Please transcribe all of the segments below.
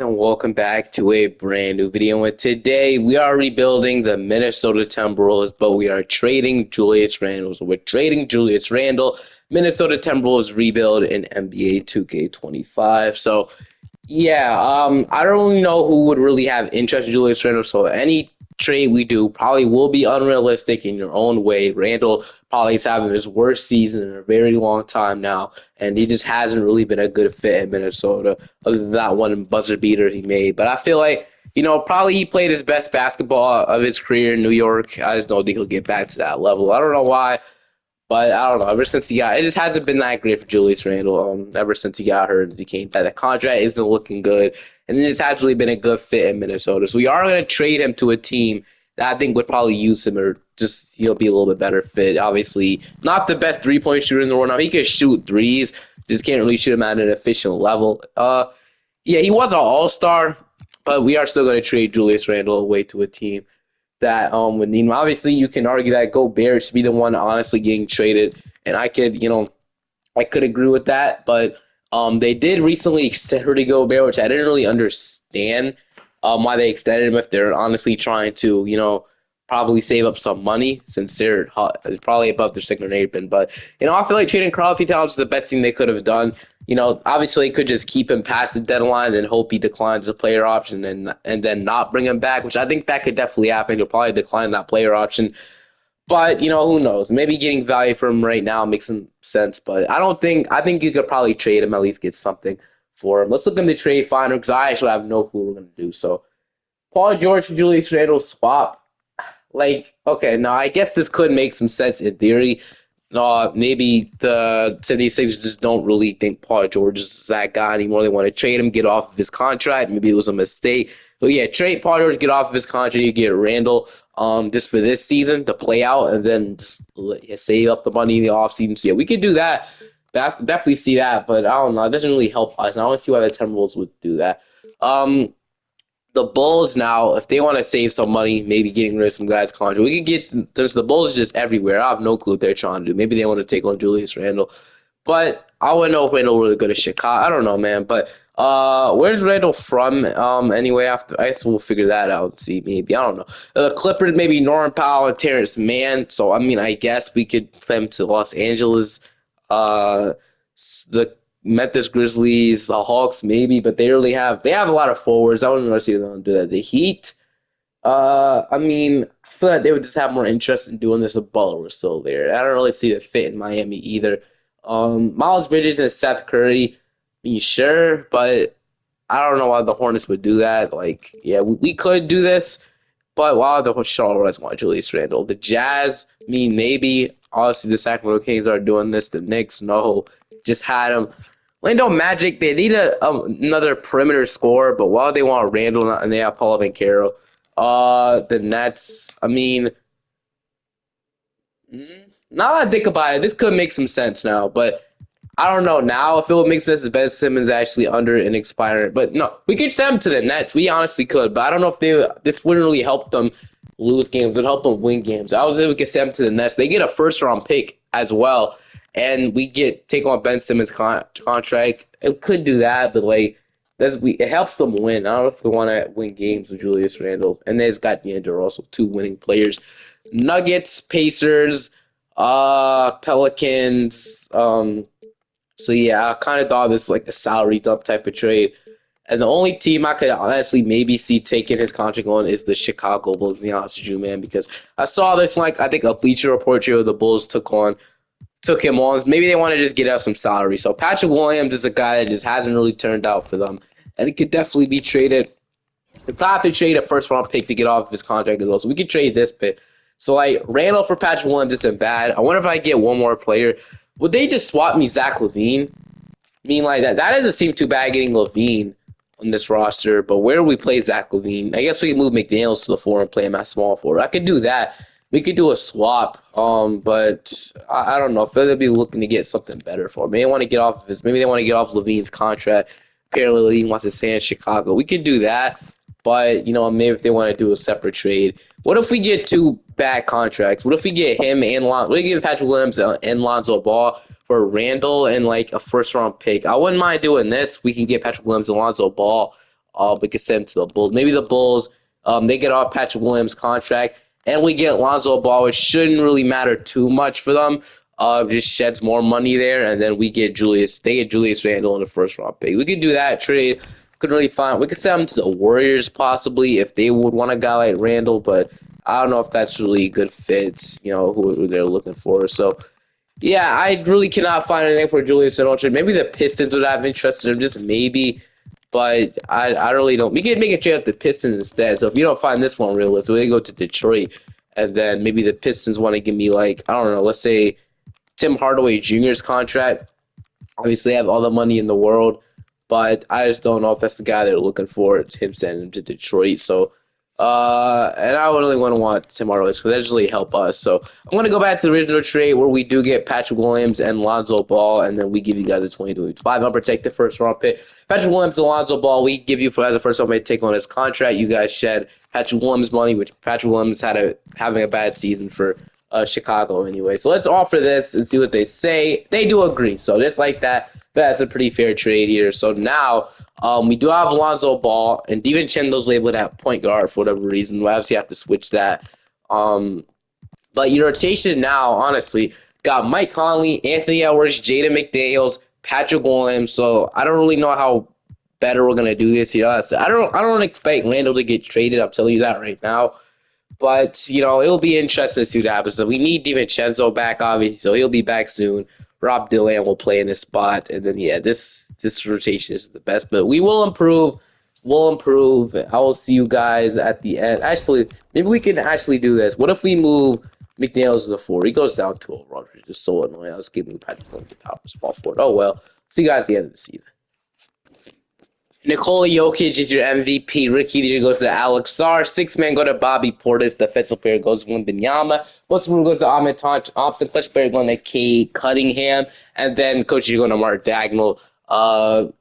And welcome back to a brand new video. And today we are rebuilding the Minnesota Timberwolves, but we are trading Julius Randle. So we're trading Julius Randle. Minnesota Timberwolves rebuild in NBA 2K25. So I don't really know who would really have interest in Julius Randle. So any trade we do probably will be unrealistic in your own way. Randle probably is having his worst season in a very long time now, and he just hasn't really been a good fit in Minnesota, other than that one buzzer beater he made. But I feel like, probably he played his best basketball of his career in New York. I just don't think he'll get back to that level. I don't know why. But I don't know. Ever since it just hasn't been that great for Julius Randle. Ever since he got hurt and he came back, the contract isn't looking good, and it just hasn't really been a good fit in Minnesota. So we are going to trade him to a team that I think would probably use him, or just he'll be a little bit better fit. Obviously, not the best 3-point shooter in the world. Now he can shoot threes, just can't really shoot them at an efficient level. He was an all-star, but we are still going to trade Julius Randle away to a team that would need him. Obviously, you can argue that Gobert should be the one honestly getting traded, and I could agree with that. But they did recently extend Rudy Gobert, which I didn't really understand why they extended him if they're honestly trying to probably save up some money since they're probably above their second apron. But I feel like trading Karl-Anthony Towns is the best thing they could have done. Obviously, they could just keep him past the deadline and hope he declines the player option and then not bring him back, which I think that could definitely happen. He'll probably decline that player option. But, who knows? Maybe getting value from him right now makes some sense. But I think you could probably trade him, at least get something for him. Let's look in the trade finder because I actually have no clue what we're going to do. So, Paul George and Julius Randle swap. Like, okay, now I guess this could make some sense in theory. Maybe the 76ers just don't really think Paul George is that guy anymore. They want to trade him, get off of his contract. Maybe it was a mistake. But yeah, trade Paul George, get off of his contract. You get Randle just for this season to play out, and then just save up the money in the offseason. So yeah, we could do that. Definitely see that, but I don't know. It doesn't really help us. And I don't see why the Timberwolves would do that. The Bulls now, if they want to save some money, maybe getting rid of some guys' contract, we could get. There's the Bulls just everywhere. I have no clue what they're trying to do. Maybe they want to take on Julius Randle, but I wouldn't know if Randle really go to Chicago. I don't know, man. But where's Randle from? Anyway, after I guess we'll figure that out and see. Maybe I don't know. The Clippers, maybe Norman Powell and Terrence Mann. So I mean, I guess we could play them to Los Angeles. The Memphis Grizzlies, the Hawks, maybe, but they have a lot of forwards. I wouldn't really see them do that. The Heat, I mean, I feel like they would just have more interest in doing this if Butler was still there. I don't really see the fit in Miami either. Miles Bridges and Seth Curry, I mean, sure, but I don't know why the Hornets would do that. Like, yeah, we could do this, but why the Charlotte Hornets want Julius Randle? The Jazz, I mean, maybe. Obviously, the Sacramento Kings are doing this. The Knicks, no, just had him. Orlando Magic, they need another perimeter scorer, but while they want Randle and they have Paul Carroll, the Nets, I mean, now that I think about it, this could make some sense now, but I don't know now if it would make sense if Ben Simmons actually under an expiring. But no, we could send him to the Nets. We honestly could, but I don't know if this wouldn't really help them lose games. It would help them win games. I was if we could send him to the Nets. They get a first round pick as well, and we take on Ben Simmons' contract. It could do that, but it helps them win. I don't know if we want to win games with Julius Randle, and there's got D'Angelo also two winning players. Nuggets, Pacers, Pelicans. So yeah, I kind of thought this like a salary dump type of trade. And the only team I could honestly maybe see taking his contract on is the Chicago Bulls, to be honest with you, man, because I saw this I think a Bleacher Report trade the Bulls took him on. Maybe they want to just get out some salary. So Patrick Williams is a guy that just hasn't really turned out for them. And it could definitely be traded. They probably have to trade a first round pick to get off of his contract as well. So we could trade this pick. So Randall for Patrick Williams isn't bad. I wonder if I get one more player. Would they just swap me Zach LaVine? I mean, that doesn't seem too bad getting LaVine on this roster, but where do we play Zach LaVine? I guess we can move McDaniels to the 4 and play him at small forward. I could do that. We could do a swap, but I don't know. I feel they'd be looking to get something better for him. Maybe they want to get off LaVine's contract. Apparently, LaVine wants to stay in Chicago. We could do that, but maybe if they want to do a separate trade. What if we get two bad contracts? What if we get him and we get Patrick Williams and Lonzo Ball for Randle and a first round pick? I wouldn't mind doing this. We can get Patrick Williams and Lonzo Ball We could send him to the Bulls. Maybe the Bulls, they get off Patrick Williams' contract, and we get Lonzo Ball, which shouldn't really matter too much for them. Just sheds more money there, and then we get Julius. They get Julius Randle in the first round pick. We could do that trade. Could really find. We could send him to the Warriors possibly if they would want a guy like Randle, but I don't know if that's really a good fit. Who they're looking for. So yeah, I really cannot find anything for Julius Randle. Maybe the Pistons would have interest in him, just maybe. But I really don't. We could make a trade with the Pistons instead. So if you don't find this one realistic, we go to Detroit, and then maybe the Pistons want to give me like I don't know, let's say Tim Hardaway Jr.'s contract. Obviously, they have all the money in the world, but I just don't know if that's the guy they're looking for. Him sending him to Detroit. So, and I would really want Tim Hardaway because that doesn't really help us. So I'm going to go back to the original trade where we do get Patrick Williams and Lonzo Ball, and then we give you guys a 2025 unprotected first round pick. Patrick Williams and Lonzo Ball, we give you for the first round pick take on his contract. You guys shed Patrick Williams money, which Patrick Williams having a bad season for Chicago anyway. So let's offer this and see what they say. They do agree. So just like that, that's a pretty fair trade here. So now we do have Lonzo Ball and DiVincenzo's labeled at point guard for whatever reason. We obviously have to switch that. But your rotation now, honestly, got Mike Conley, Anthony Edwards, Jaden McDaniels, Patrick Williams. So I don't really know how better we're gonna do this here. I don't expect Randle to get traded. I'm telling you that right now. But, it'll be interesting to see what happens. So we need DiVincenzo back, obviously, so he'll be back soon. Rob Dylan will play in this spot. And then, this rotation is the best. But we will improve. We'll improve. I will see you guys at the end. Actually, maybe we can actually do this. What if we move McDaniels to the 4? He goes down to a run. It's just so annoying. I was giving Patrick Williams the power small forward. Oh, well. See you guys at the end of the season. Nikola Jokic is your MVP. Rookie of the year goes to Alex Sarr. Sixth man go to Bobby Portis. Defensive player goes to Wembanyama. Most of goes to Ahmed Thompson. Clutch player going to Kate Cunningham. And then coach you're going to Mark Dagnall.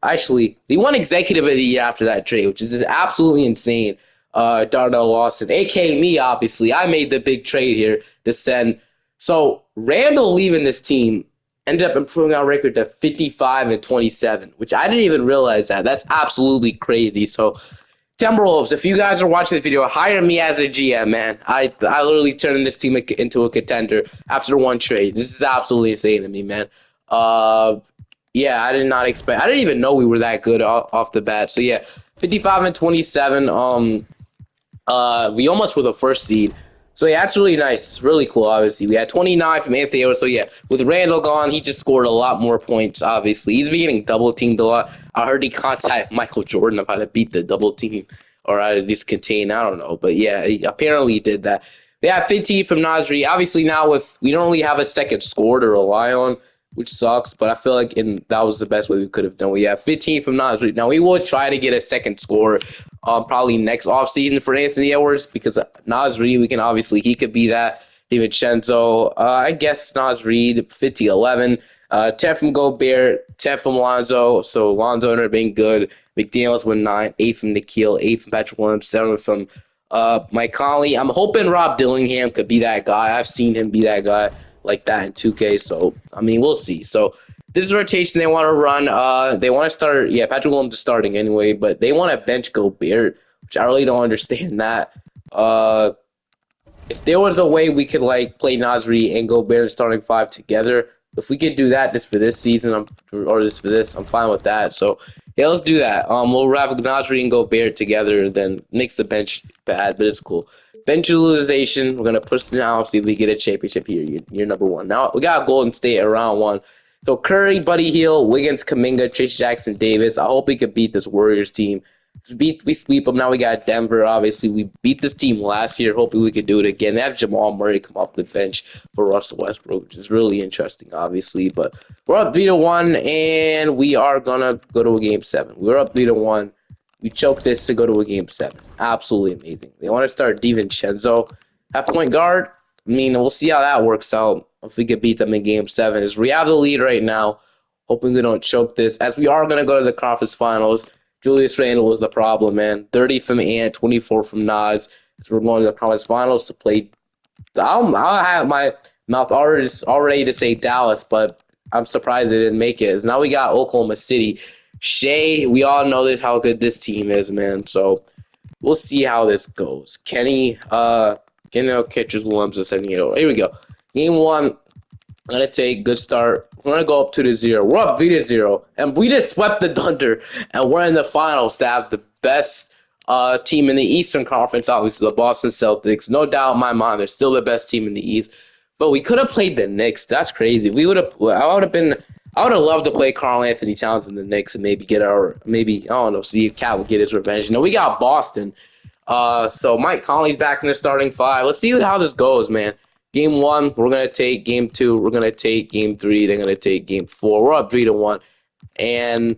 Actually, they won executive of the year after that trade, which is absolutely insane. Darnell Lawson, a.k.a. me, obviously. I made the big trade here to send. So Randle leaving this team ended up improving our record to 55-27, which I didn't even realize that. That's absolutely crazy. So, Timberwolves, if you guys are watching the video, hire me as a GM, man. I literally turned this team into a contender after one trade. This is absolutely insane to me, man. Yeah, I did not expect. I didn't even know we were that good off the bat. So yeah, 55-27. We almost were the first seed. So yeah, that's really nice. It's really cool, obviously. We had 29 from Anthony Edwards. So yeah, with Randle gone, he just scored a lot more points, obviously. He's been getting double-teamed a lot. I heard he contacted Michael Jordan of how to beat the double team or how to just contain. I don't know. But yeah, apparently he did that. We have 15 from Nasri. Obviously now we don't really have a second scorer to rely on, which sucks. But I feel like that was the best way we could have done. We have 15 from Nasri. Now we will try to get a second scorer probably next offseason for Anthony Edwards because Naz Reid, he could be that. DiVincenzo, I guess Naz Reid, 50-11. 10 from Gobert, 10 from Lonzo. So Lonzo ended up being good. McDaniels with 9, 8 from Nikhil, 8 from Patrick Williams, 7 from Mike Conley. I'm hoping Rob Dillingham could be that guy. I've seen him be that guy like that in 2K. So, we'll see. So this is rotation they want to run. They want to start, Patrick Williams is starting anyway, but they want to bench Gobert, which I really don't understand that. If there was a way we could play Nasri and Gobert starting 5 together, if we could do that just for this season I'm fine with that. So yeah, let's do that. We'll have Nasri and Gobert together, then makes the bench bad, but it's cool. Bench utilization, we're gonna push now, see if we get a championship here. You're number 1. Now we got Golden State at round 1. So Curry, Buddy Hield, Wiggins, Kuminga, Tracy Jackson Davis. I hope we could beat this Warriors team. We sweep them. Now we got Denver, obviously. We beat this team last year. Hoping we could do it again. They have Jamal Murray come off the bench for Russell Westbrook, which is really interesting, obviously. But we're up 3-1, and we are going to go to a Game 7. We're up 3-1. We choked this to go to a Game 7. Absolutely amazing. They want to start DiVincenzo at point guard. We'll see how that works out if we could beat them in Game 7. As we have the lead right now, hoping we don't choke this, as we are going to go to the conference finals. Julius Randle was the problem, man. 30 from Ant, 24 from Nas. So we're going to the conference finals to play. I'll have my mouth already to say Dallas, but I'm surprised they didn't make it. Now we got Oklahoma City. Shea, we all know this how good this team is, man. So we'll see how this goes. Kenny catches Williams is 78 over. Here we go. Game one. I'm gonna take good start. We're gonna go up 2-0. We're up 3-0, and we just swept the Thunder, and we're in the finals to have the best team in the Eastern Conference. Obviously, the Boston Celtics, no doubt in my mind, they're still the best team in the East. But we could have played the Knicks. That's crazy. We would have. I would have been. I would have loved to play Karl Anthony Towns in the Knicks and maybe get our maybe I don't know. See if Cat would get his revenge. You know, we got Boston. So Mike Conley's back in the starting five. Let's see how this goes, man. Game one, we're gonna take game two. We're gonna take game three. They're gonna take game four. We're up 3-1, and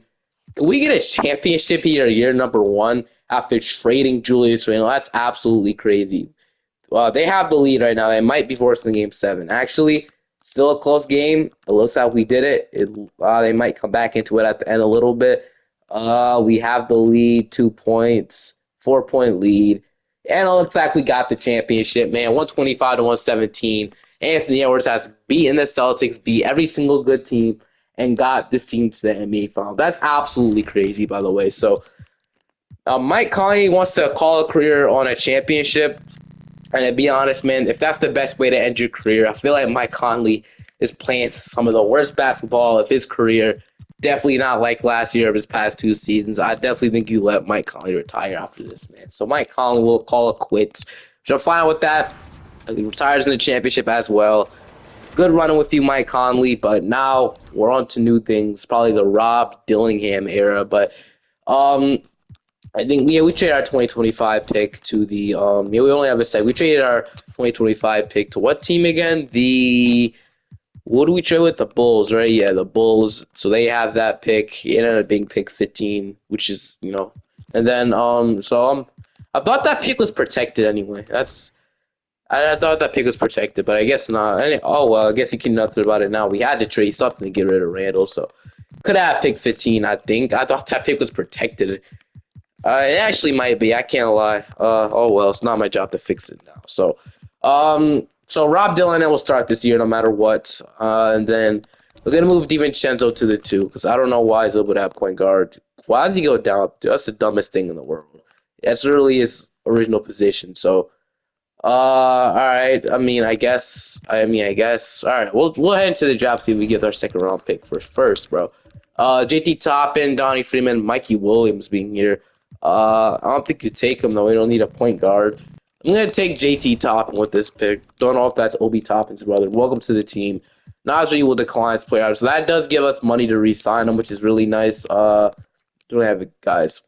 we get a championship here, year number one, after trading Julius Randle. That's absolutely crazy. They have the lead right now. They might be forced in game seven. Actually, still a close game. It looks like we did it. They might come back into it at the end a little bit. We have the lead, 2 points, 4-point lead. And it looks like we got the championship, man. 125 to 117. Anthony Edwards has beaten the Celtics, beat every single good team, and got this team to the NBA final. That's absolutely crazy, by the way. So Mike Conley wants to call a career on a championship. And to be honest, man, if that's the best way to end your career, I feel like Mike Conley is playing some of the worst basketball of his career. Definitely not like last year of his past 2 seasons. I definitely think you let Mike Conley retire after this, man. So Mike Conley will call it quits. So I'm fine with that. He retires in the championship as well. Good running with you, Mike Conley, but now we're on to new things. Probably the Rob Dillingham era, but I think we traded our 2025 pick to the we only have a set. We traded our 2025 pick to what team again? What do we trade with? The Bulls, right? Yeah, the Bulls. So they have that pick. It ended up being pick 15, which is, and then I thought that pick was protected anyway. I thought that pick was protected, but I guess not. Oh well, I guess you can do nothing about it now. We had to trade something to get rid of Randle, so could have pick 15. I think I thought that pick was protected. It actually might be. I can't lie. Oh well, it's not my job to fix it now. So Rob Dylan will start this year no matter what. And then we're gonna move DiVincenzo to the 2 because I don't know why he's able to have point guard. Why does he go down? That's the dumbest thing in the world. That's really his original position. So, all right. I guess. All right. We'll head into the draft. See if we get our second round pick first, bro. JT Toppin, Donnie Freeman, Mikey Williams being here. I don't think you take him though. We don't need a point guard. I'm gonna take JT Toppin with this pick. Don't know if that's Obi Toppin's brother. Welcome to the team. Nasri will decline his player, so that does give us money to re-sign him, which is really nice. Don't have the guys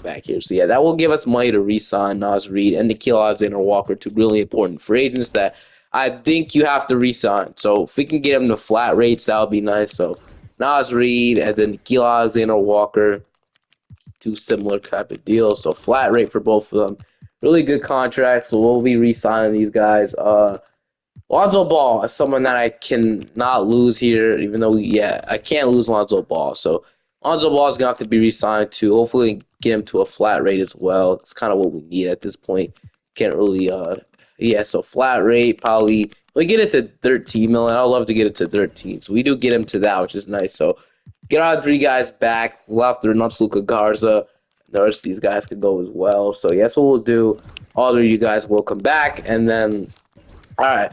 back here, so yeah, that will give us money to re-sign Nas Reed and Nickeil Alexander-Walker, 2 really important free agents that I think you have to re-sign. So if we can get them to flat rates, that would be nice. So Nas Reed and then Nickeil Alexander-Walker, 2 similar type of deals. So flat rate for both of them. Really good contracts. So we'll be re-signing these guys. Lonzo Ball is someone that I cannot lose here, even though, I can't lose Lonzo Ball. So Lonzo Ball is going to have to be re-signed to hopefully get him to a flat rate as well. It's kind of what we need at this point. Can't really, so flat rate, probably, we get it to 13 million. I'd love to get it to 13. So we do get him to that, which is nice. So get our 3 guys back. We'll have to renounce Luka Garza. The rest of these guys could go as well. So yes, what we'll do. All of you guys will come back. And then, all right.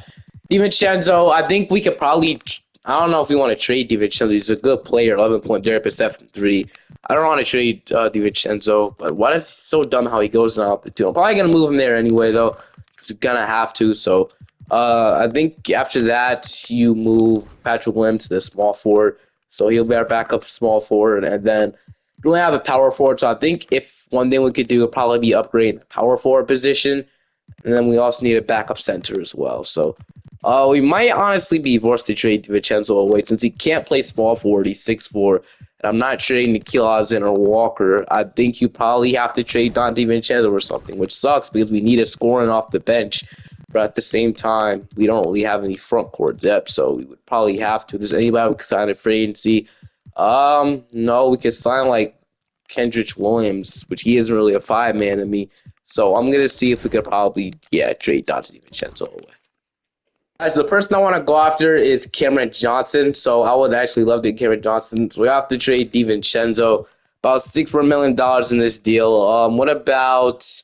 DiVincenzo, I think we could probably, I don't know if we want to trade DiVincenzo. He's a good player, 11-point therapist, from 3. I don't want to trade DiVincenzo, but why is he so dumb how he goes now up the 2? I'm probably going to move him there anyway, though. He's going to have to. So I think after that, you move Patrick Lim to the small forward. So he'll be our backup small forward. And then we only have a power forward. So I think if one thing we could do would probably be upgrade the power forward position. And then we also need a backup center as well. So we might honestly be forced to trade DiVincenzo away since he can't play small forward. He's 6'4". And I'm not trading Nickeil Alexander-Walker. I think you probably have to trade Don DiVincenzo or something, which sucks because we need a scoring off the bench. But at the same time, we don't really have any front court depth, so we would probably have to. If there's anybody we could sign a free agency, no, we could sign like Kendrick Williams, which he isn't really a 5-man to me. So I'm gonna see if we could probably trade Don DiVincenzo away. Guys, the person I want to go after is Cameron Johnson. So I would actually love to get Cameron Johnson. So we have to trade DiVincenzo. about $6 million in this deal. What about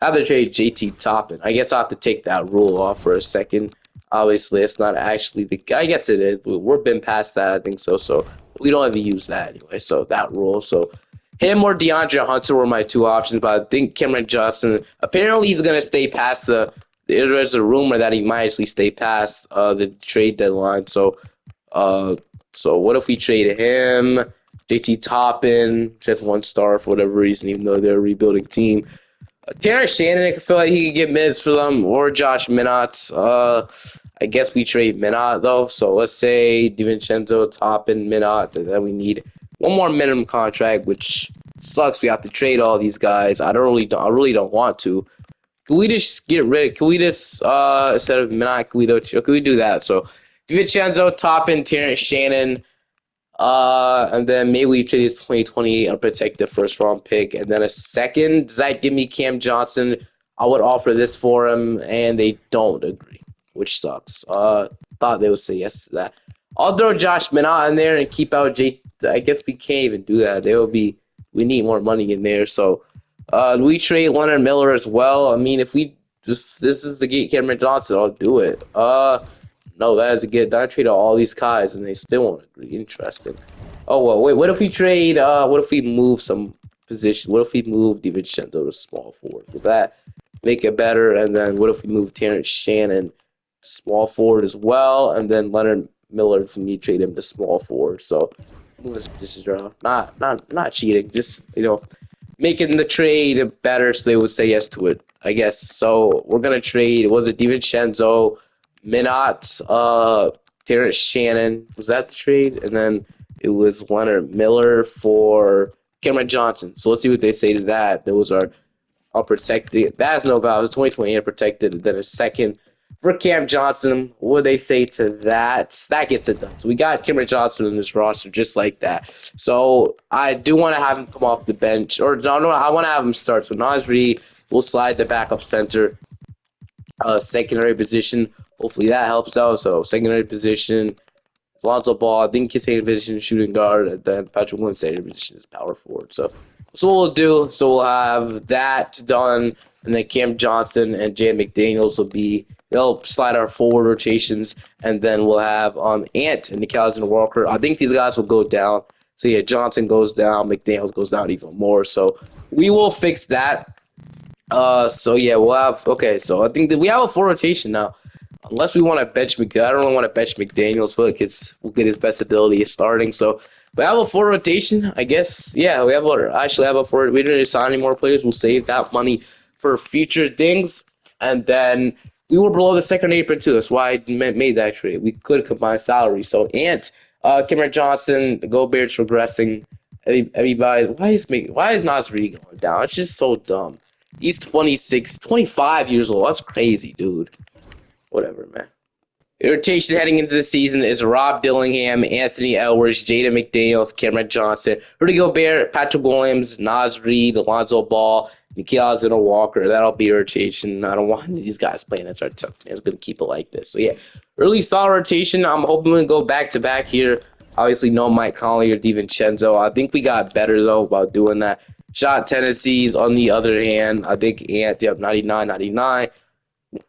other trade JT Toppin? I guess I'll have to take that rule off for a second. Obviously, it's not actually the. I guess it is. We're been past that. I think so. So we don't even use that anyway. So that rule. So him or DeAndre Hunter were my two options, but I think Cameron Johnson. Apparently, he's gonna stay past the. There's a rumor that he might actually stay past the trade deadline. So what if we trade him, JT Toppin, just 1 star for whatever reason, even though they're a rebuilding team. Terrence Shannon, I feel like he could get minutes for them, or Josh Minott. I guess we trade Minott though. So let's say DiVincenzo, Toppin, Minott. Then we need one more minimum contract, which sucks. We have to trade all these guys. I really don't want to. Can we just get rid? Can we just instead of Minott, can we do that? So DiVincenzo, Toppin, Terrence Shannon. And then maybe we trade this 2028 and protect the first round pick, and then a second. Does that give me Cam Johnson? I would offer this for him, and they don't agree, which sucks. Thought they would say yes to that. I'll throw Josh Minott in there and keep out Jake. I guess we can't even do that. We need more money in there. So, we trade Leonard Miller as well. I mean, if this is the gate Cameron Johnson, I'll do it. No, that is a good. I trade all these guys and they still won't agree. Interesting. Oh well, wait. What if we trade? What if we move some position? What if we move DiVincenzo to small forward? Would that make it better? And then what if we move Terrence Shannon small forward as well? And then Leonard Miller, if we need to trade him to small forward. So move this position around. Not cheating. Just making the trade better so they would say yes to it. I guess. So we're gonna trade. Was it DiVincenzo? Minott, Terrence Shannon, was that the trade? And then it was Leonard Miller for Cameron Johnson. So let's see what they say to that. Those are unprotected. That has no value. 2028 unprotected. And then a second for Cam Johnson. What would they say to that? That gets it done. So we got Cameron Johnson in this roster just like that. So I do want to have him come off the bench. Or no, I want to have him start. So Naz Reid will slide the backup center. Secondary position. Hopefully that helps out. So secondary position, Lonzo Ball, I think his secondary position is shooting guard, and then Patrick Williams' secondary position is power forward. So what we'll do. So we'll have that done, and then Cam Johnson and Jay McDaniels they'll slide our forward rotations, and then we'll have Ant and Nick Alexander Walker. I think these guys will go down. So yeah, Johnson goes down, McDaniels goes down even more. So we will fix that. So yeah, we'll have so I think that we have a full rotation now. Unless we want to bench I don't really want to bench McDaniels. I feel like we'll get his best ability is starting. So we have a full rotation, I guess. Yeah, we actually have a full. We didn't sign any more players. We'll save that money for future things. And then we were below the second apron too. That's why I made that trade. We could combine salary. So Cameron Johnson, the Gobert's regressing. Everybody, why is Naz Reid going down? It's just so dumb. He's 25 years old. That's crazy, dude. Whatever, man. Rotation heading into the season is Rob Dillingham, Anthony Edwards, Jada McDaniels, Cameron Johnson, Rudy Gobert, Patrick Williams, Naz Reid, Alonzo Ball, Nikhil Alexander Walker. That'll be rotation. I don't want these guys playing. That's our tough man. It's going to keep it like this. So, yeah, really solid rotation. I'm hoping we can go back-to-back here. Obviously, no Mike Conley or DiVincenzo. I think we got better, though, about doing that. Shot tendencies, on the other hand, I think Ant, 99.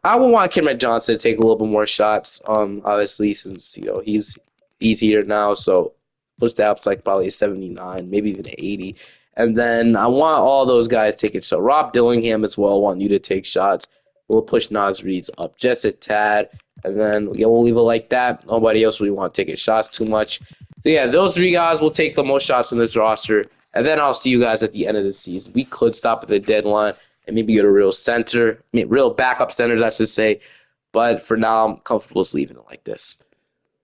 I would want Cameron Johnson to take a little bit more shots, obviously, since, he's here now. So, push that up to like probably a 79, maybe even an 80. And then I want all those guys taking shots. Rob Dillingham as well, I want you to take shots. We'll push Naz Reid up just a tad. And then we'll leave it like that. Nobody else really want to take shots too much. So, yeah, those three guys will take the most shots in this roster. And then I'll see you guys at the end of the season. We could stop at the deadline and maybe get a real real backup centers, I should say. But for now, I'm comfortable just leaving it like this.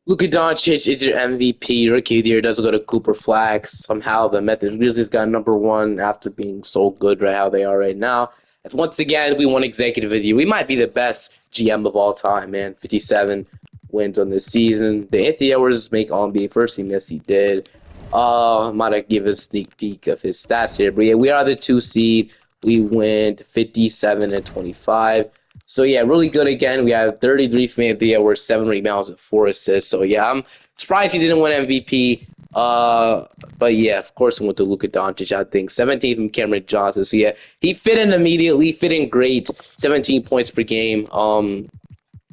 Luka Doncic is your MVP. Rookie of the Year does go to Cooper Flax. Somehow the Memphis Grizzlies got number one after being so good right how they are right now. As once again, we won Executive of the Year. We might be the best GM of all time, man. 57 wins on this season. The Anthony Edwards make All-NBA first team. Yes, he did. Might have given a sneak peek of his stats here. But yeah, we are the 2 seed. We went 57-25. So, yeah, really good again. We have 33 from Anthony Edwards, 7 rebounds, and 4 assists. So, yeah, I'm surprised he didn't win MVP. Uh, but yeah, of course, I went to Luka Doncic. I think 17 from Cameron Johnson. So yeah, he fit in immediately, fit in great. 17 points per game.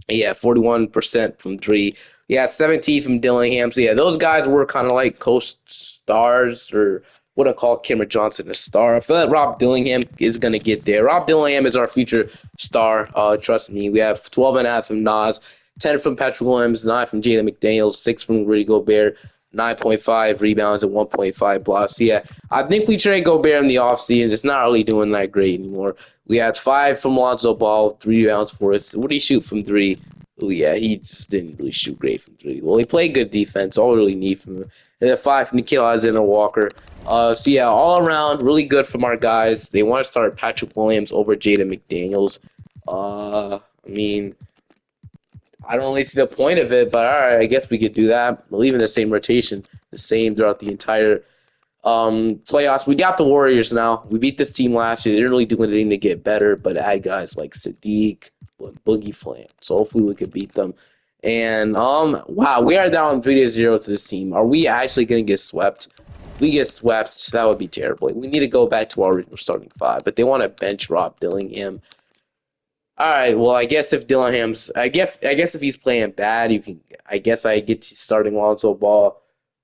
Yeah, 41% from three. Yeah, 17 from Dillingham. So yeah, those guys were kind of like co-stars, or what I call Cameron Johnson a star. I feel like Rob Dillingham is gonna get there. Rob Dillingham is our future star. Trust me. We have 12.5 from Nas, 10 from Patrick Williams, 9 from Jaden McDaniels, 6 from Rudy Gobert, 9.5 rebounds and 1.5 blocks. Yeah, I think we trade Gobert in the offseason. It's not really doing that great anymore. We had 5 from Lonzo Ball, 3 rebounds for us. What did he shoot from three? Oh yeah, he just didn't really shoot great from three. Well, he played good defense. All we really need from him. And then 5 from Nikhil Alexander Walker. So yeah, all around really good from our guys. They want to start Patrick Williams over Jaden McDaniels. I mean, I don't really see the point of it, but all right, I guess we could do that. We're leaving the same rotation, the same throughout the entire playoffs. We got the Warriors now. We beat this team last year. They didn't really do anything to get better, but add guys like Sadiq and Boogie Flam. So hopefully we could beat them. And wow, we are down 3-0 to this team. Are we actually gonna get swept? If we get swept, that would be terrible. We need to go back to our original starting five, but they want to bench Rob Dillingham. All right, well, I guess if Dillingham's, I guess if he's playing bad, you can. I guess I get to starting Lonzo Ball,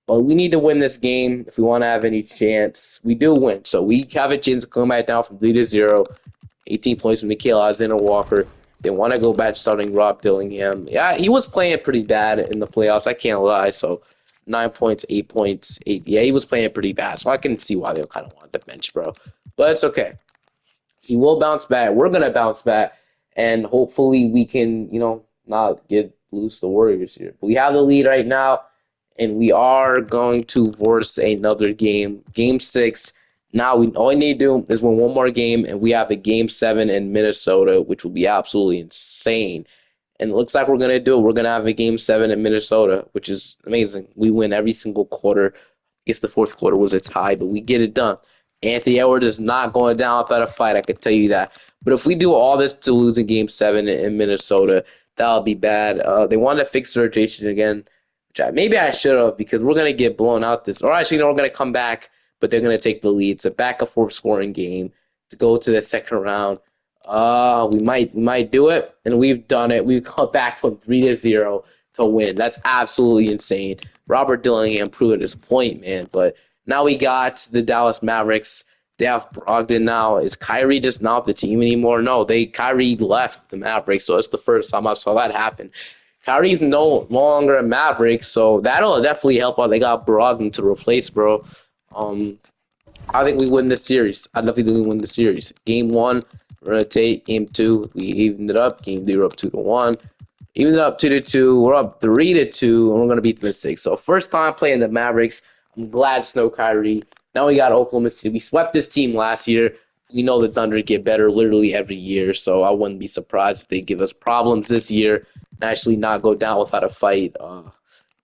but we need to win this game if we want to have any chance. We do win, so we have a chance to come back down from 3-0. 18 points from Nikhil Alexander Walker. They want to go back to starting Rob Dillingham. Yeah, he was playing pretty bad in the playoffs. I can't lie. So 9 points, 8 points, eight. Yeah, he was playing pretty bad. So I can see why they kind of wanted to bench, bro. But it's okay. He will bounce back. We're gonna bounce back, and hopefully we can, not get loose the Warriors here. We have the lead right now, and we are going to force another game, Game 6. Now we all we need to do is win one more game, and we have a Game 7 in Minnesota, which will be absolutely insane. And it looks like we're gonna do it. We're gonna have a Game 7 in Minnesota, which is amazing. We win every single quarter. I guess the fourth quarter was a tie, but we get it done. Anthony Edwards is not going down without a fight. I can tell you that. But if we do all this to lose in Game 7 in Minnesota, that'll be bad. They want to fix the rotation again, which maybe I should have, because we're gonna get blown out this. Or actually, no, we're gonna come back, but they're gonna take the lead. It's a back and forth scoring game to go to the second round. We might do it, and we've done it. We've come back from 3-0 to win. That's absolutely insane. Robert Dillingham proved his point, man. But now we got the Dallas Mavericks. They have Brogdon now. Is Kyrie just not the team anymore? No, Kyrie left the Mavericks, so it's the first time I saw that happen. Kyrie's no longer a Maverick, so that'll definitely help out. They got Brogdon to replace, bro. Um, I think we win this series. I definitely think we win the series. Game 1, we're gonna take. Game 2, we evened it up. Game 3, we're up 2-1. Evened it up 2-2. We're up 3-2, and we're gonna beat them in 6. So first time playing the Mavericks. I'm glad it's no Kyrie. Now we got Oklahoma City. We swept this team last year. We know the Thunder get better literally every year, so I wouldn't be surprised if they give us problems this year and actually not go down without a fight.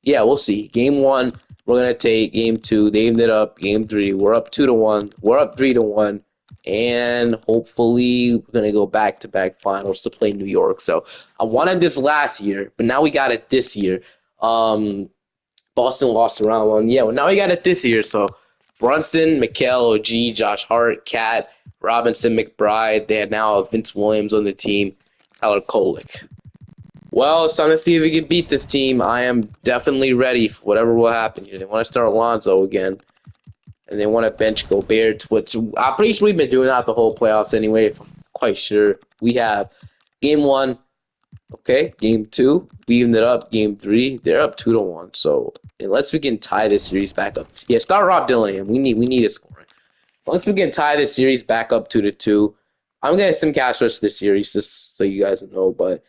Yeah, we'll see. Game 1, we're gonna take. Game 2, they ended up. Game 3, we're up 2-1. We're up 3-1, and hopefully we're gonna go back to back finals to play New York. So I wanted this last year, but now we got it this year. Boston lost around one. Yeah, well now we got it this year. So Brunson, Mikal, OG, Josh Hart, Cat, Robinson, McBride. They now have Vince Williams on the team. Tyler Kolek. Well, it's time to see if we can beat this team. I am definitely ready for whatever will happen here. They want to start Alonzo again, and they want to bench Gobert. Which I'm pretty sure we've been doing that the whole playoffs anyway. If I'm quite sure we have. Game 1, okay. Game 2, we evened it up. Game 3, they're up 2-1. So unless we can tie this series back up, yeah, start Rob Dillingham. We need a scoring. Once we can tie this series back up 2-2, I'm gonna sim cash rush this series just so you guys know. But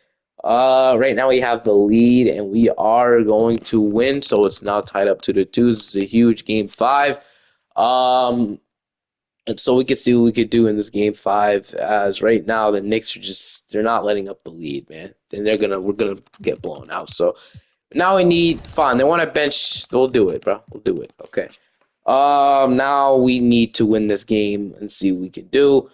right now we have the lead and we are going to win, so it's now tied up 2-2. This is a huge game 5. Um, and so we can see what we could do in this game 5. As right now the Knicks they're not letting up the lead, man. Then we're gonna get blown out. So now we need fun. They want to bench. We'll do it, bro. We'll do it. Okay. Now we need to win this game and see what we can do.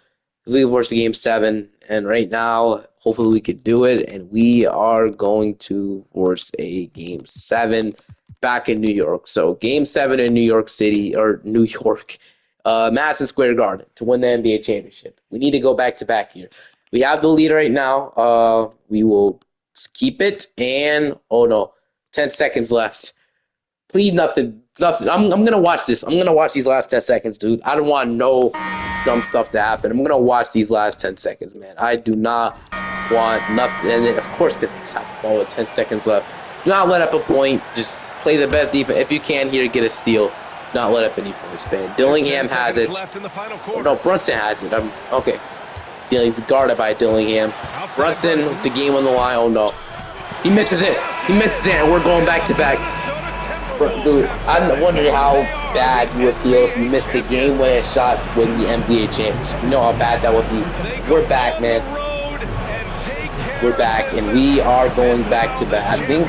We versus game 7, and right now, hopefully we could do it, and we are going to force a game 7. back in New York. So Game 7 in New York City, or New York, Madison Square Garden to win the NBA championship. We need to go back to back here. We have the lead right now. We will keep it. And, oh no, 10 seconds left. Please, nothing. Nothing. I'm gonna watch this. I'm gonna watch these last 10 seconds, dude. I don't want no dumb stuff to happen. I'm gonna watch these last 10 seconds, man. I do not want nothing. And then, of course, the Knicks have the ball with 10 seconds left. Do not let up a point. Just play the best defense. If you can here, get a steal. Do not let up any points, man. Dillingham has it. Oh, no, Brunson has it. Okay. Yeah, he's guarded by Dillingham. Brunson with the game on the line. Oh no, he misses it. He misses it, and we're going back to back. Dude, I'm wondering how bad you would feel if you missed the game-winning shot to win the NBA championship. You know how bad that would be. We're back, man. We're back, and we are going back to back. I think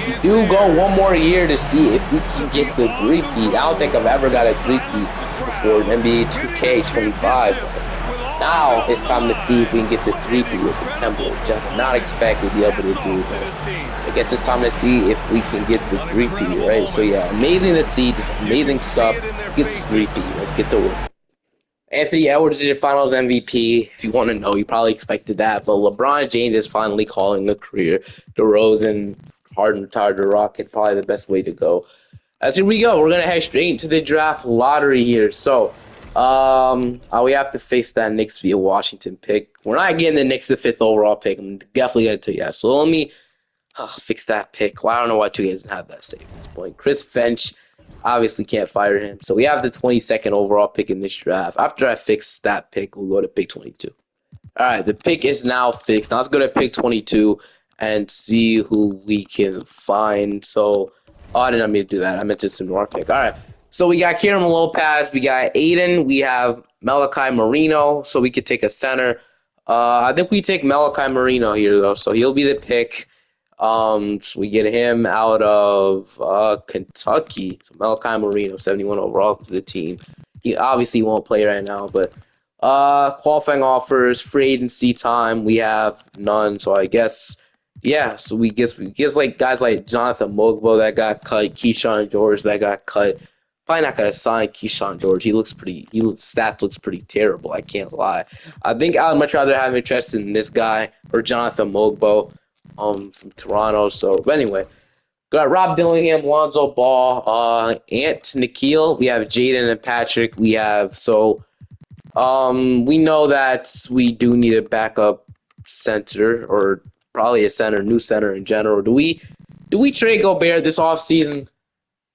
we do go one more year to see if we can get the three-peat. I don't think I've ever got a three-peat before NBA 2K25. Now it's time to see if we can get the three-peat with the Timberwolves, which I did not expect we'd be able to do. But I guess it's time to see if we can get the three-peat, right? So yeah, amazing to see, this amazing stuff. Let's get this three-peat. Let's get the win. Anthony Edwards is your Finals MVP. If you want to know, you probably expected that. But LeBron James is finally calling the career. DeRozan, Harden retired to Rocket, probably the best way to go. As here we go, we're gonna head straight into the draft lottery here. So, we have to face that Knicks via Washington pick. We're not getting the Knicks the 5th overall pick. I'm definitely gonna tell you that. So let me fix that pick. Well, I don't know why 2K doesn't have that safe at this point. Chris Finch, obviously can't fire him. So we have the 22nd overall pick in this draft. After I fix that pick, we'll go to pick 22. All right, the pick is now fixed. Now let's go to pick 22 and see who we can find. So, I did not mean to do that. I meant to send our pick. All right. So we got Kieran Lopez. We got Aiden. We have Malachi Marino. So we could take a center. I think we take Malachi Marino here, though. So he'll be the pick. So we get him out of Kentucky. So Malachi Marino, 71 overall to the team. He obviously won't play right now, but qualifying offers, free agency time, we have none. So I guess, yeah. So we guess like guys like Jonathan Mogbo that got cut, Keyshawn George that got cut. Probably not gonna sign Keyshawn George. Stats looks pretty terrible. I can't lie. I think I'd much rather have interest in this guy or Jonathan Mogbo, from Toronto. So, but anyway, got Rob Dillingham, Lonzo Ball, Ant, Nikhil. We have Jaden and Patrick. We have we know that we do need a backup center, or probably a new center in general. Do we trade Gobert this offseason?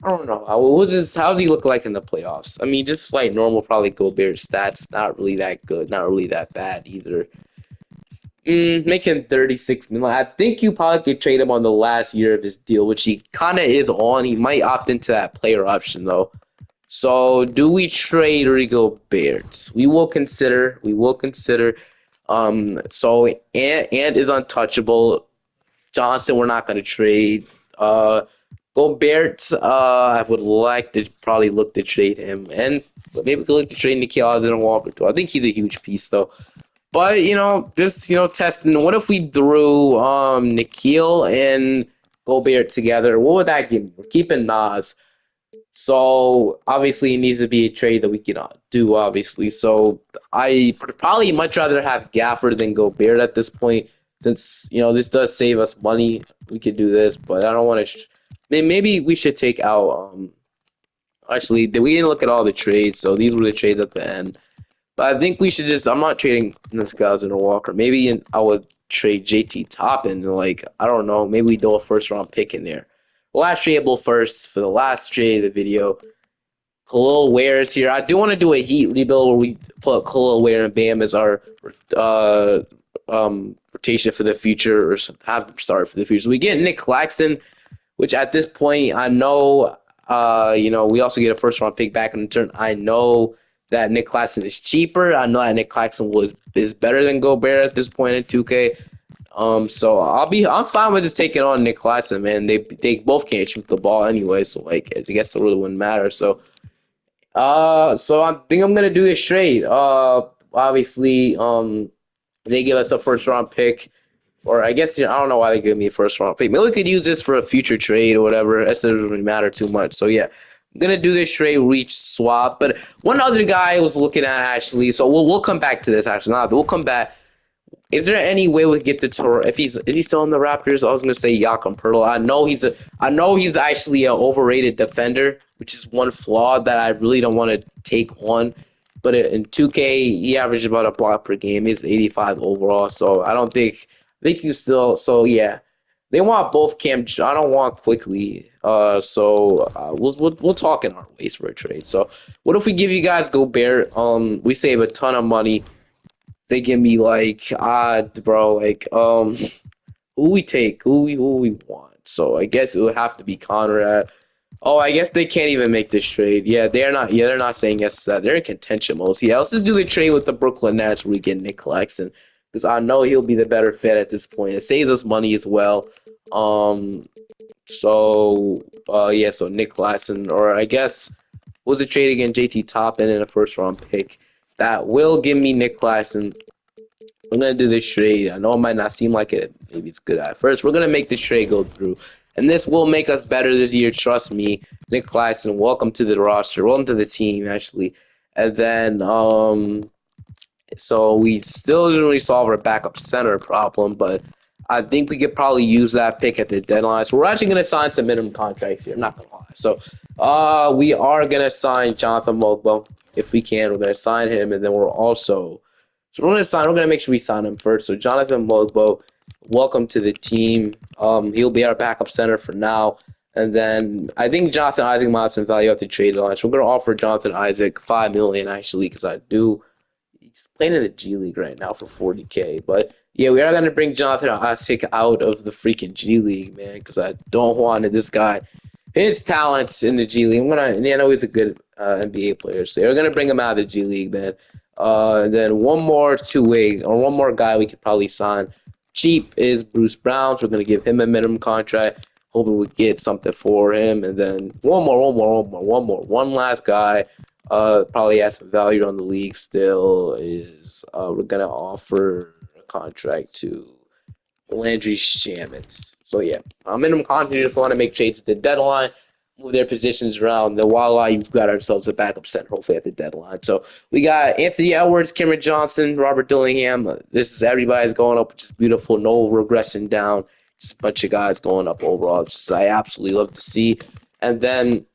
I don't know. How does he look like in the playoffs? I mean, just like normal, probably Gobert stats. Not really that good. Not really that bad either. Making 36 million. I think you probably could trade him on the last year of his deal, which he kind of is on. He might opt into that player option though. So, do we trade Rudy Gobert? We will consider. So Ant is untouchable. Johnson, we're not going to trade. Gobert, I would like to probably look to trade him, and maybe we could look to trade Nikhil Alexander Walker too. I think he's a huge piece though. But just testing. What if we threw Nikhil and Gobert together? What would that give me? We're keeping Nas. So obviously it needs to be a trade that we cannot do, obviously. So I probably much rather have Gafford than Gobert at this point. Since this does save us money, we could do this, but I don't want to. Maybe we should take out. Actually, we didn't look at all the trades, so these were the trades at the end. But I think we should just. I'm not trading this guys in a Walker. Maybe I would trade JT Toppin. I don't know. Maybe we throw a first round pick in there. Last tradable first for the last trade of the video. Khalil Ware is here. I do want to do a Heat rebuild where we put Khalil Ware and Bam as our rotation for the future, or have them start for the future. So we get Nick Claxton, which at this point I know, we also get a first round pick back in return. I know that Nick Claxton is cheaper. I know that Nick Claxton is better than Gobert at this point in 2K. So I'm fine with just taking on Nick Claxton, man. They both can't shoot the ball anyway, so I guess it really wouldn't matter. So I think I'm gonna do this trade. Obviously, they give us a first round pick Or I guess, I don't know why they give me a first round pick. Maybe we could use this for a future trade or whatever. That doesn't really matter too much. So yeah, I'm gonna do this trade reach swap. But one other guy I was looking at actually. So we'll come back to this actually. We'll come back. Is there any way we get the Toronto? If he's still in the Raptors, I was gonna say Jakob Pertl. I know he's actually an overrated defender, which is one flaw that I really don't want to take on. But in 2K, he averaged about a block per game. He's 85 overall, so I think you still. So yeah, they want both Cam. I don't want quickly. We'll talk in our ways for a trade. So what if we give you guys Gobert? We save a ton of money. They give me like bro, like who we take, who we want. So I guess it would have to be Conrad. Oh, I guess they can't even make this trade. Yeah, they're not. Yeah, they're not saying yes to that. They're in contention mode. So yeah, let's just do the trade with the Brooklyn Nets where we get Nick Claxton because I know he'll be the better fit at this point. It saves us money as well. Um. Yeah. So Nick Claxton, or I guess was a trade again? JT Toppin and a first round pick that will give me Nick Claxton. I'm gonna do this trade. I know it might not seem like it. Maybe it's good at first. We're gonna make this trade go through, and this will make us better this year. Trust me, Nick Claxton. Welcome to the roster. Welcome to the team, actually. And then, so we still didn't really solve our backup center problem, but I think we could probably use that pick at the deadline. So we're actually gonna sign some minimum contracts here. I'm not gonna lie. So, we are gonna sign Jonathan Mogbo if we can. We're gonna sign him, and then we're gonna make sure we sign him first. So Jonathan Mogbo, welcome to the team. He'll be our backup center for now. And then I think Jonathan Isaac might have some value at the trade line. So we're gonna offer Jonathan Isaac $5 million actually, because he's playing in the G League right now for 40K. But yeah, we are gonna bring Jonathan Isaac out of the freaking G League, man, because I don't want this guy. His talents in the G League. I know he's a good NBA player, so we're gonna bring him out of the G League, man. And then one more two-way or one more guy we could probably sign cheap is Bruce Brown. So we're gonna give him a minimum contract, hoping we get something for him. And then one last guy. Probably has some value on the league still. Is we're gonna offer a contract to Landry Shamet. So yeah, minimum contract. Just want to make trades at the deadline, move their positions around. Then voila, you've got ourselves a backup center hopefully at the deadline. So we got Anthony Edwards, Cameron Johnson, Robert Dillingham. This is everybody's going up, which is beautiful. No regression down. Just a bunch of guys going up overall. Just I absolutely love to see. And then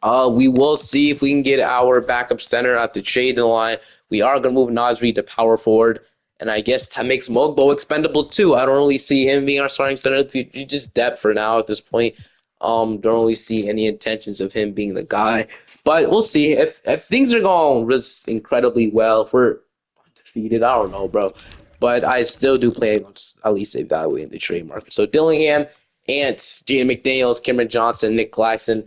we will see if we can get our backup center at the trade line. We are going to move Nasri to power forward. And I guess that makes Mogbo expendable too. I don't really see him being our starting center. Just depth for now at this point. Don't really see any intentions of him being the guy. But we'll see. If things are going just incredibly well, if we're undefeated, I don't know, bro. But I still do plan on at least evaluating the trade market. So Dillingham, Ants, Jaden McDaniels, Cameron Johnson, Nick Claxton,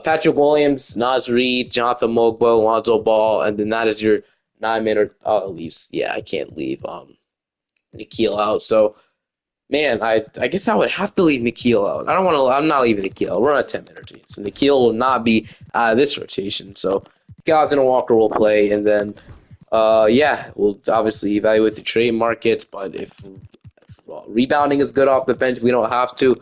Patrick Williams, Naz Reid, Jonathan Mogbo, Lonzo Ball, and then that is your 9-man leaves. Yeah, I can't leave Nikhil out. So, man, I guess I would have to leave Nikhil out. I don't want to. I'm not leaving Nikhil out. We're on a 10-man rotation, so Nikhil will not be this rotation. So, Gals and Walker will play, and then, yeah, we'll obviously evaluate the trade markets. But if rebounding is good off the bench, we don't have to.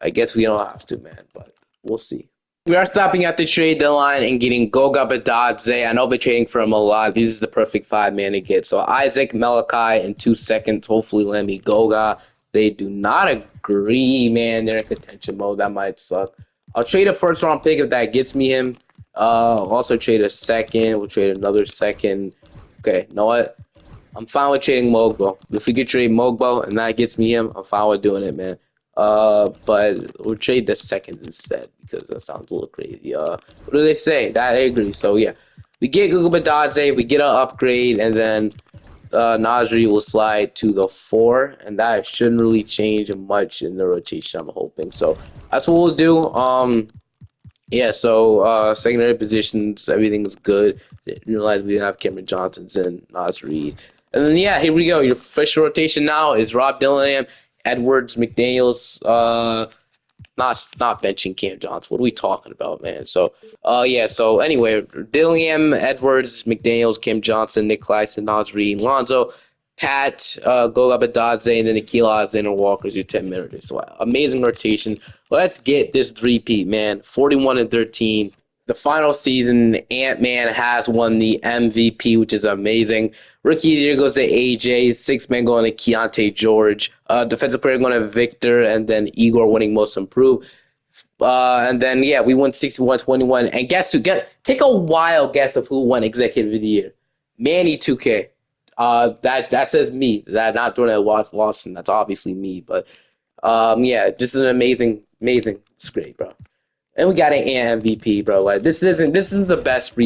I guess we don't have to, man. But we'll see. We are stopping at the trade deadline and getting Goga Badadze. I know I've been trading for him a lot. This is the perfect 5-man to get. So Isaac, Malachi in 2 seconds. Hopefully let me Goga. They do not agree, man. They're in contention mode. That might suck. I'll trade a first-round pick if that gets me him. Also trade a second. We'll trade another second. Okay, you know what? I'm fine with trading Mogbo. If we could trade Mogbo and that gets me him, I'm fine with doing it, man. But we'll trade the second instead because that sounds a little crazy. What do they say? That I agree. So yeah, we get Google Badadze, we get an upgrade, and then Nasri will slide to the 4, and that shouldn't really change much in the rotation. I'm hoping. So that's what we'll do. Yeah. So secondary positions, everything's good. Realize we have Cameron Johnson's and Nasri, and then yeah, here we go. Your official rotation now is Rob Dillingham, Edwards, McDaniels, not benching Cam Johnson. What are we talking about, man? So, yeah. So anyway, Dillingham, Edwards, McDaniels, Cam Johnson, Nick Claxton, Nasri, Lonzo, Cat, Goga Badadze, and then Akil Alexander Walker do 10 minutes. So amazing rotation. Let's get this three-peat, man. 41-13. The final season, Ant-Man has won the MVP, which is amazing. Rookie of the year goes to AJ. Six men going to Keontae George. Defensive player going to Victor, and then Igor winning most improved. And then yeah, we won 61-21. And guess who? Take a wild guess of who won Executive of the Year. Manny 2K. That says me. That not doing it Lawson. That's obviously me. But yeah, just an amazing. It's great, bro. And we got an MVP, bro. Like this is the best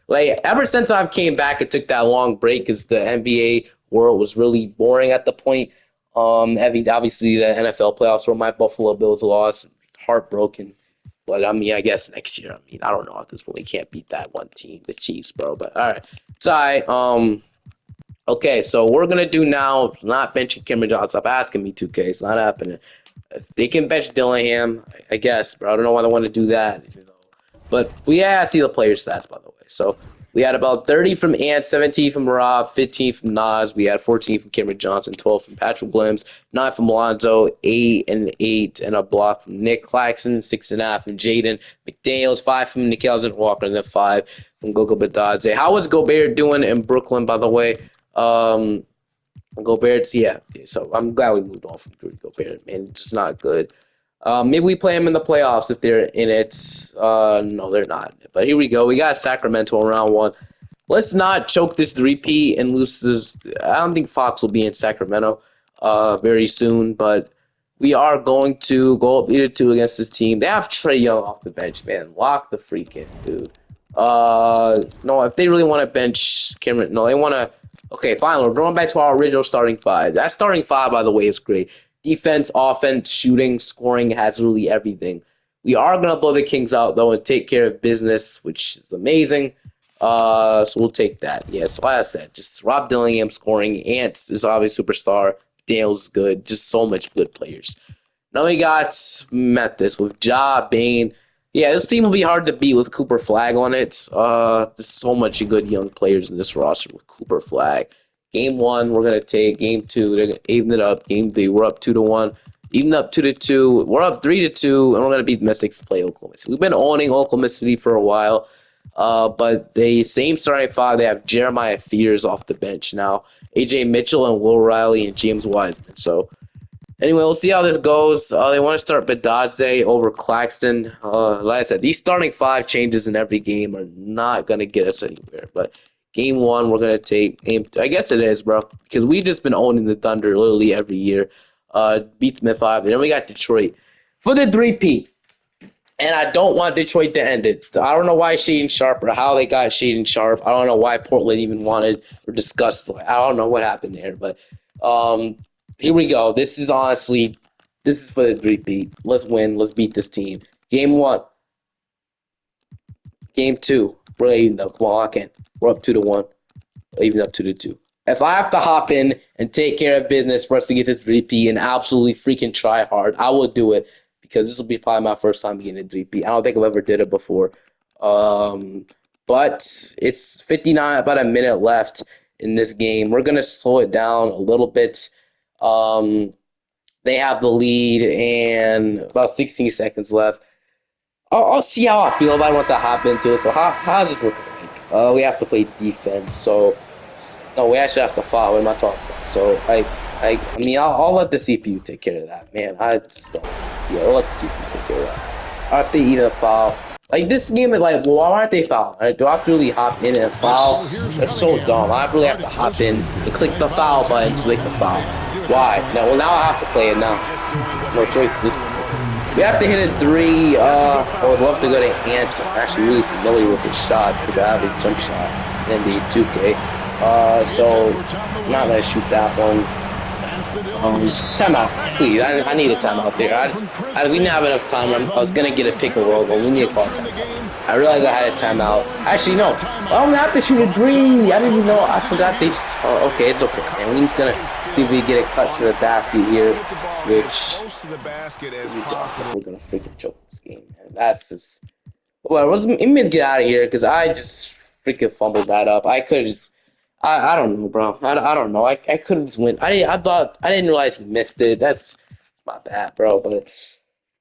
like ever since I've came back and took that long break because the NBA world was really boring at the point. Obviously the NFL playoffs were my Buffalo Bills lost, heartbroken. But I mean, I guess next year. I mean, I don't know at this point. We can't beat that one team, the Chiefs, bro. But all right, so okay, so we're gonna do now. It's not benching Cameron Johnson. Stop asking me, 2K. It's not happening. If they can bench Dillingham, I guess, bro. I don't know why they want to do that. But I see the player stats, by the way. So we had about 30 from Ant, 17 from Rob, 15 from Nas. We had 14 from Cameron Johnson, 12 from Patrick Williams, 9 from Lonzo, 8 and 8 and a block from Nick Claxton, 6.5 from Jaden McDaniels, 5 from Nikhil Walker, and then 5 from Gogo Badadze. How was Gobert doing in Brooklyn, by the way? Gobert's, yeah. So I'm glad we moved on from Rudy Gobert, man. It's just not good. Maybe we play them in the playoffs if they're in it. No, they're not. But here we go. We got Sacramento in round one. Let's not choke this three-peat and lose this. I don't think Fox will be in Sacramento very soon, but we are going to go up 8-2 against this team. They have Trae Young off the bench, man. Lock the freak in, dude. No, if they really want to bench Cameron, no, they want to. Okay, fine. We're going back to our original starting five. That starting five, by the way, is great. Defense, offense, shooting, scoring has really everything. We are going to blow the Kings out, though, and take care of business, which is amazing. So we'll take that. Yeah, so like I said, just Rob Dillingham scoring. Ants is obviously superstar. Daniels is good. Just so much good players. Now we met this with Ja, Bane. Yeah, this team will be hard to beat with Cooper Flag on it. There's so much good young players in this roster with Cooper Flag. Game 1, we're gonna take. Game 2, they're gonna even it up. Game 3, we're up 2-1. Even up 2-2. We're up 3-2, and we're gonna beat the Mystics to play Oklahoma City. We've been owning Oklahoma City for a while. But the same starting five, they have Jeremiah Fears off the bench now. AJ Mitchell and Will Riley and James Wiseman. So anyway, we'll see how this goes. They want to start Badadze over Claxton. Like I said, these starting five changes in every game are not going to get us anywhere. But game 1, we're going to take I guess it is, bro, because we've just been owning the Thunder literally every year. Beat them at 5. And then we got Detroit for the three-peat. And I don't want Detroit to end it. I don't know why Shaedon Sharpe or how they got Shaedon Sharpe. I don't know why Portland even wanted or discussed. I don't know what happened there. But here we go. This is for the three-peat. Let's win. Let's beat this team. Game 1. Game 2. We're even up. Come on, lock in. We're up 2-1. Even up 2-2. If I have to hop in and take care of business for us to get this three-peat and absolutely freaking try hard, I will do it. Because this will be probably my first time getting a three-peat. I don't think I've ever did it before. But it's 59, about a minute left in this game. We're going to slow it down a little bit. They have the lead and about 16 seconds left. I'll see how I feel about it once I hop into it. So how does this look like? We have to play defense. So, no, we actually have to foul. What am I talking about? So, I mean, I'll let the CPU take care of that, man. I just don't. Yeah, I'll let the CPU take care of that. Or if they eat a foul. Like, this game is like, well, why aren't they foul? Right? Do I have to really hop in and foul? That's so dumb. I really have to hop in and click the foul button to make the foul. Why? No, well, now I have to play it now. No choice. We have to hit a 3. I would love to go to Ant. I'm actually really familiar with his shot because I have a jump shot in the 2K. So I'm not gonna shoot that one. Timeout, please. I need a timeout there. We didn't have enough time. I was gonna get a pick and roll, but we need a call timeout. I realized I had a timeout. Actually, no. I'm gonna have to shoot a 3. I didn't even know. I forgot they just. Oh, okay, it's okay. And we're just gonna see if we get a cut to the basket here, which we're gonna freaking choke this game, man. That's just. Well, let me get out of here because I just freaking fumbled that up. I could have just. I don't know, bro. I don't know. I couldn't just win. I thought I didn't realize he missed it. That's my bad, bro. But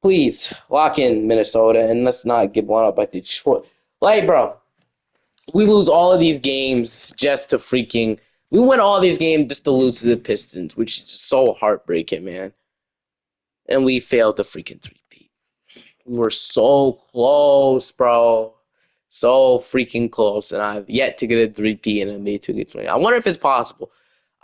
please lock in Minnesota and let's not get blown up by Detroit. Like, bro, we lose all of these games just to freaking. We win all these games just to lose to the Pistons, which is so heartbreaking, man. And we failed the freaking three-peat. We were so close, bro. So freaking close, and I've yet to get a three-peat in NBA 2K20. I wonder if it's possible.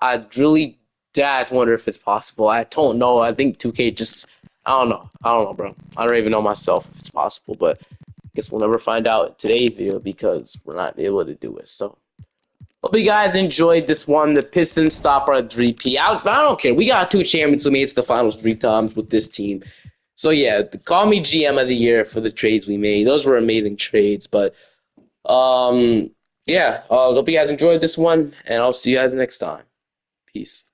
I really, dads wonder if it's possible. I don't know. I think 2K just, I don't know. I don't know, bro. I don't even know myself if it's possible, but I guess we'll never find out in today's video because we're not able to do it. So, hope you guys enjoyed this one. The Pistons stop our three-peat. I don't care. We got two champions who made it to the finals 3 times with this team. So yeah, call me GM of the year for the trades we made. Those were amazing trades. But yeah, hope you guys enjoyed this one, and I'll see you guys next time. Peace.